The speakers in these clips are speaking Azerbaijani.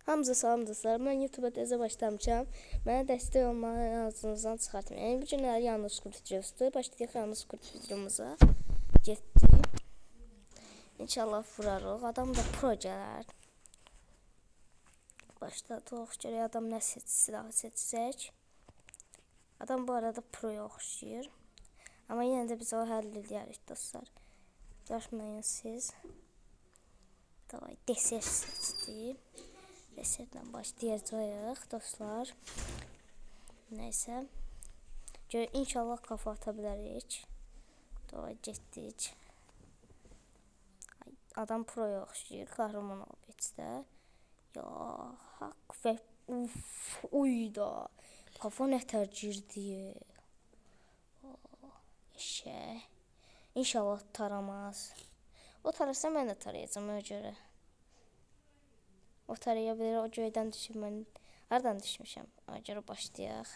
Hamınıza salam dostlar. Mən YouTube-a təzə başlamışam. Mənə dəstək olmağı ağzınızdan çıxartmayın. Bu günlər yalnız kurt videosudur. Başlayaq yalnız kurt videomuza. Getdik. İnşallah vurarıq. Adam da pro gələr. Başladıq. Görək adam nə silahı seçsək. Adam bu arada proya oxşayır. Amma yenə də biz o həll edərik dostlar. Yaşmayın siz. Davay deser seçdik. Deserdən başlayacağıq dostlar. Nəysə. İnşallah kafa ata bilərik. Davay getdik. Adam proya oxşayır. Kahraman olub içdə. Ya haqq və uyda. Kafa nətər girdi. Eşək. İnşallah taramaz. O tarasa mən də tarayacağım ona görə. O taraya bilir, o göydən düşüb mən hardan düşmüşəm. Ona görə başlayaq.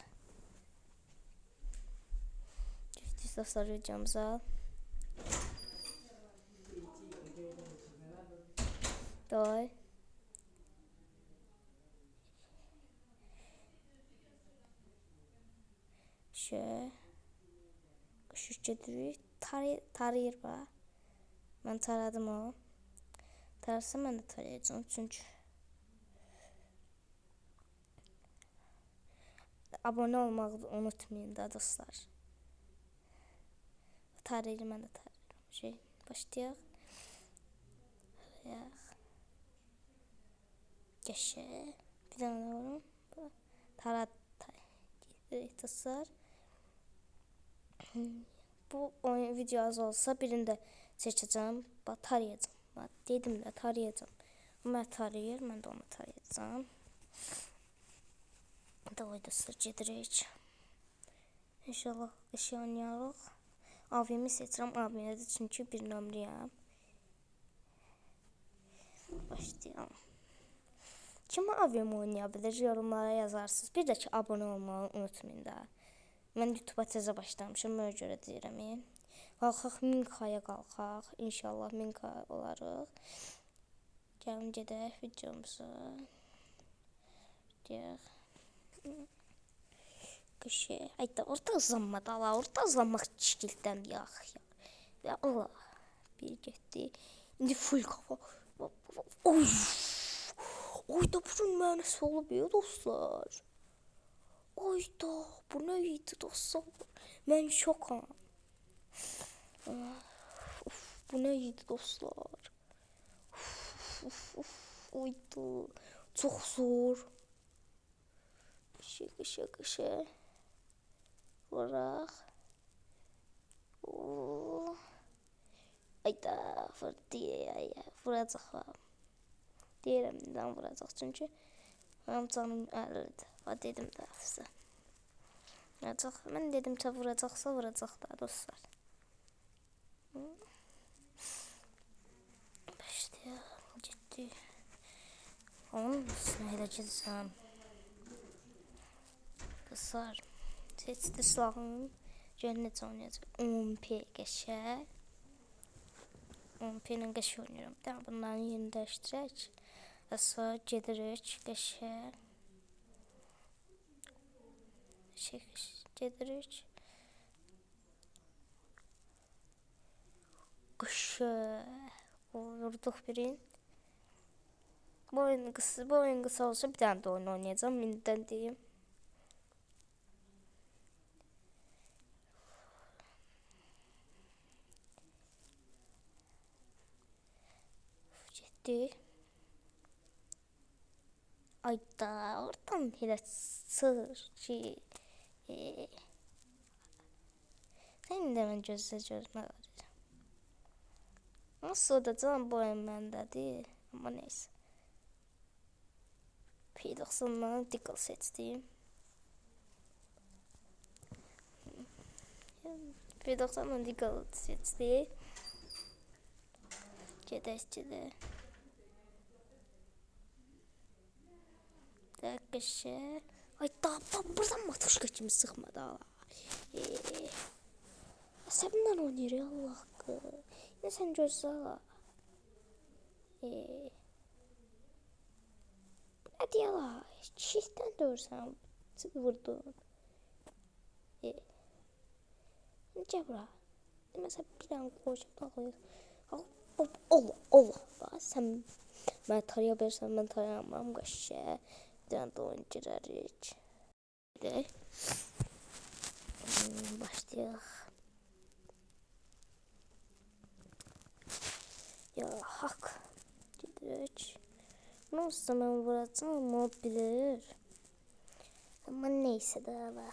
Getdik dostlar videomuza. Davay. Qışıq gedirik. Tarayır bax. Mən taradım o. Tarasa mən də tarayacağım çünki. Abone olmağı unutmayın da dostlar. Tarayır mən də tarayırım. Başlayaq. Geçək. Bir dənə vurum. Taradı dostlar. Bu oyun video az olsa birində seçəcəm. Bax tarayacağım. Bax dedim də tarayacağım. Mən tarayır, mən də onu tarayacağım. Davay dostlar gedirik. İnşallah eşya oynayarıq. Abimi seçirəm. Abimə də çünki bir nömrəyəm. Başlayalım. Kim abimi oynaya bilir? Yorumlara yazarsınız. Bir də ki abone olmağı unutmayın da. Mən YouTube-a təzə başlamışam. Ona görə deyirəm. Qalxaq 1000K-ya qalxaq. İnşallah 1000K olarıq. Gəlin gedək videomuza. Deyək. Qışıq. Ayda orta uzanmadı ala. Orta uzanmaq çişkildən yax. Ya Allah. Bir getdi. İndi full kafa. Oy. Oyda bunun mənəsi olub ya dostlar. Oyda bu nə idi dostlar. Mən şokam. Bu nə idi dostlar. Oyda. Çox zor. Qışıq. Vuraq. Ayda vuracaq. Deyirəm nədən vuracaq çünki mənim canım əlidir. Dedim də sizə. Mən dedim ki vuracaqsa vuracaq da dostlar. Başlayalım. Getdik. Onun üstünə elə gedsəm. Dostlar. Seçdi silahını. Görün necə oynayacaq. 10p qəşək. 10p ilə qəşək oynayıram. Bir dənə bunların yerini dəyişdirək. Sonra gedirik qəşək. Gedirik. Qəşək. Vurduq birin. Bu oyun qısa olsa bir dənə də oyun oynayacağım. İndidən deyim. Getdik. Ayda oradan elə sır ki. Sən də mən gözlə. Nasıl da can bu oyun məndədir. Amma neysə. P90'dan Deagle seçdim. P90'dan Deagle seçdik. Gedək. Qəşək. Ay da buradan matuşka kimi sıxmadı ala. Əsəbimdən oynayır ya Allah haqqı. Yine sən gözlə ala. Hadi yala. Çiğden dörsən vurdun. Necə bura? Mesela bir an koşup dağılır. Allah Allah. Sen mən taraya versən mən tarayamam qaşşə. Dən də oyun girərik. Başlayaq. Ya hak. Gidirik. Nasıl mən vuracağım ama o bilir. Ama neyse də ala.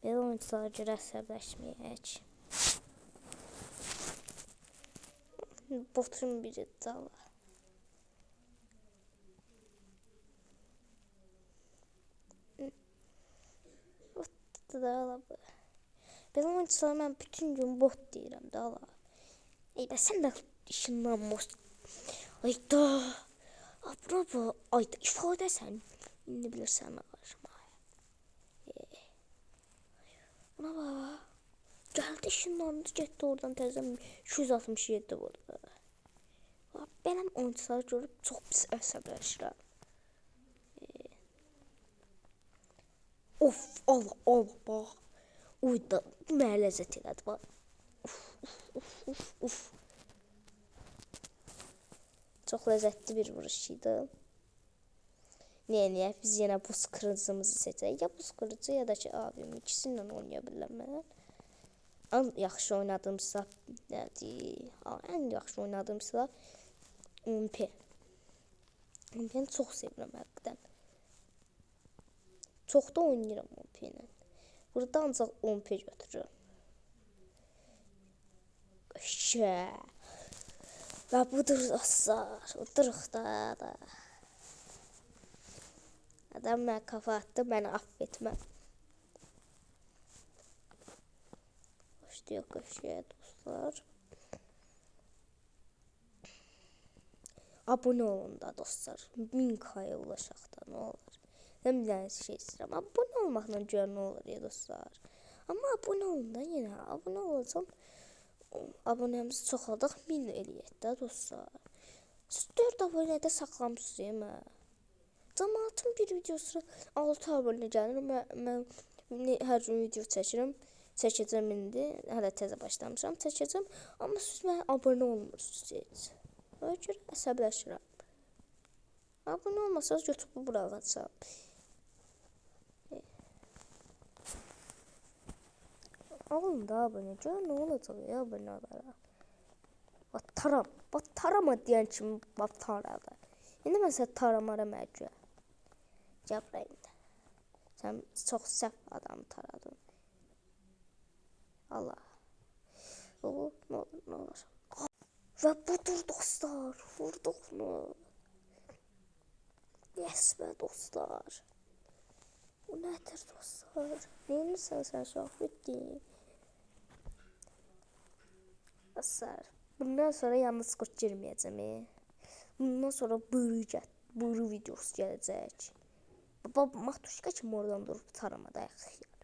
Belə oyunculara görə əsəbləşməyək. Botun biri dala. Bot da ala bu. Belə oyunculara mən bütün gün bot deyirəm də ala. Ey sən də işindən boş. Ayda. Apraba. Ayda ifadə sən. İndi bilirsən nə qarşıma. Ona bak. Geldi şunlarını getdi oradan təzəm 267 vurdu. Benim oyuncuları görüb çox pis əsəbləşirəm. Of, Allah bax. Uyda mənə ləzzət elədi bax. Uf. Çox ləzzətli bir vuruş idi. Niyə? Biz yenə buz qırıcımızı seçək. Ya buz qırıcı ya da ki abim ikisiyle oynaya bilirəm mən. En yaxşı oynadığım silah nədir? En yaxşı oynadığım silah UMP. UMP'ni çox sevirəm həqiqətən. Çox da oynayıram UMP-lə. Burada ancaq UMP götürürəm. Şə. Və budur dostlar. Oturuq da. Adam mənə kafa attı, məni affetmə. Başlayaq köşəyə dostlar. Abone olun da dostlar. 1000K ulaşaq da nə olur. Mən bir dənə şey istəyirəm. Abone olmaqla görə nə olur ya dostlar. Amma abone olun da yenə. Abone olacam. Abonemizi çoxaldaq 1000 eləyək də dostlar. Siz 4 abonədə saxlamışsınız ya. Cəmaatın bir videosu 6 abunə gəlir. Mən hər gün video çəkəcəm indi. Hələ təzə başlamışam, çəkəcəm. Amma siz mənə abunə olmursunuz heç. Ona görə əsəbləşirəm. Abunə olmasanız götürüb buraxacam. Alın da abunə. Gör nə olacaq ya abunələrə. Tarama deyən kimi taradı. İndi mən sənə taramaram əgər. Cəbrəyim də. Sən çox səhv adamı taradın. Allah. O, nə olur. Və budur dostlar. Vurduq mu? Yes be dostlar. Bu nədir dostlar? Neymişsən sən şahid deyim. Dostlar. Bundan sonra yalnız kurt girməyəcəm. Bundan sonra buyru videosu gələcək. Baba matuşka kim oradan durub taramada yaxıyar.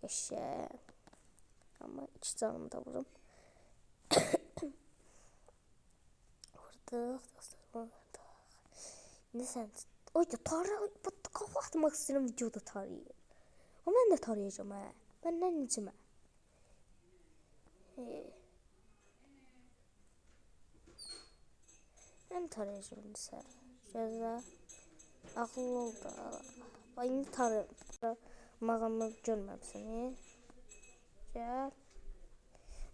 Yaşa. Amma 2 canımı da vurum. Vurdıq dostlar. İndi sən... Oyda kafa atmaq istəyirəm videoda tarayayım. Ama mən də tarayacağım hə. Məndən necimə. Mən tarayacağım indi sən. Gözlə. Ağıllı ol da. Bax indi tarayacağım. Görməmsən. Gəl.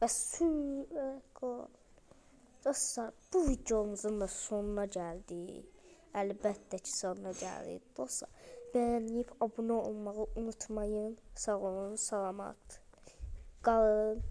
Və dostlar, bu videomuzun da sonuna gəldik. Əlbəttə ki, sonuna gəldik. Dostlar, bəyənib abunə olmağı unutmayın. Sağ olun, salamat qalın.